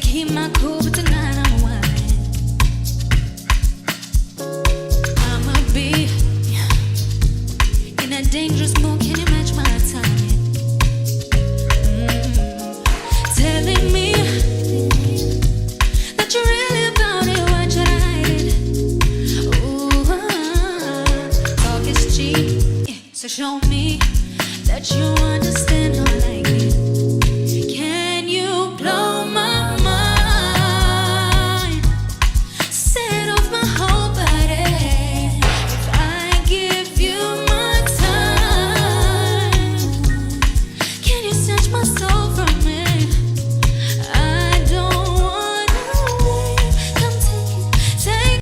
keep my cool, but tonight I'm wildin'. I'ma be in a dangerous mood. Can you match my timing? Telling me that you're really about it. Why should I hide it? Ooh, talk is cheap, so show me that you understand.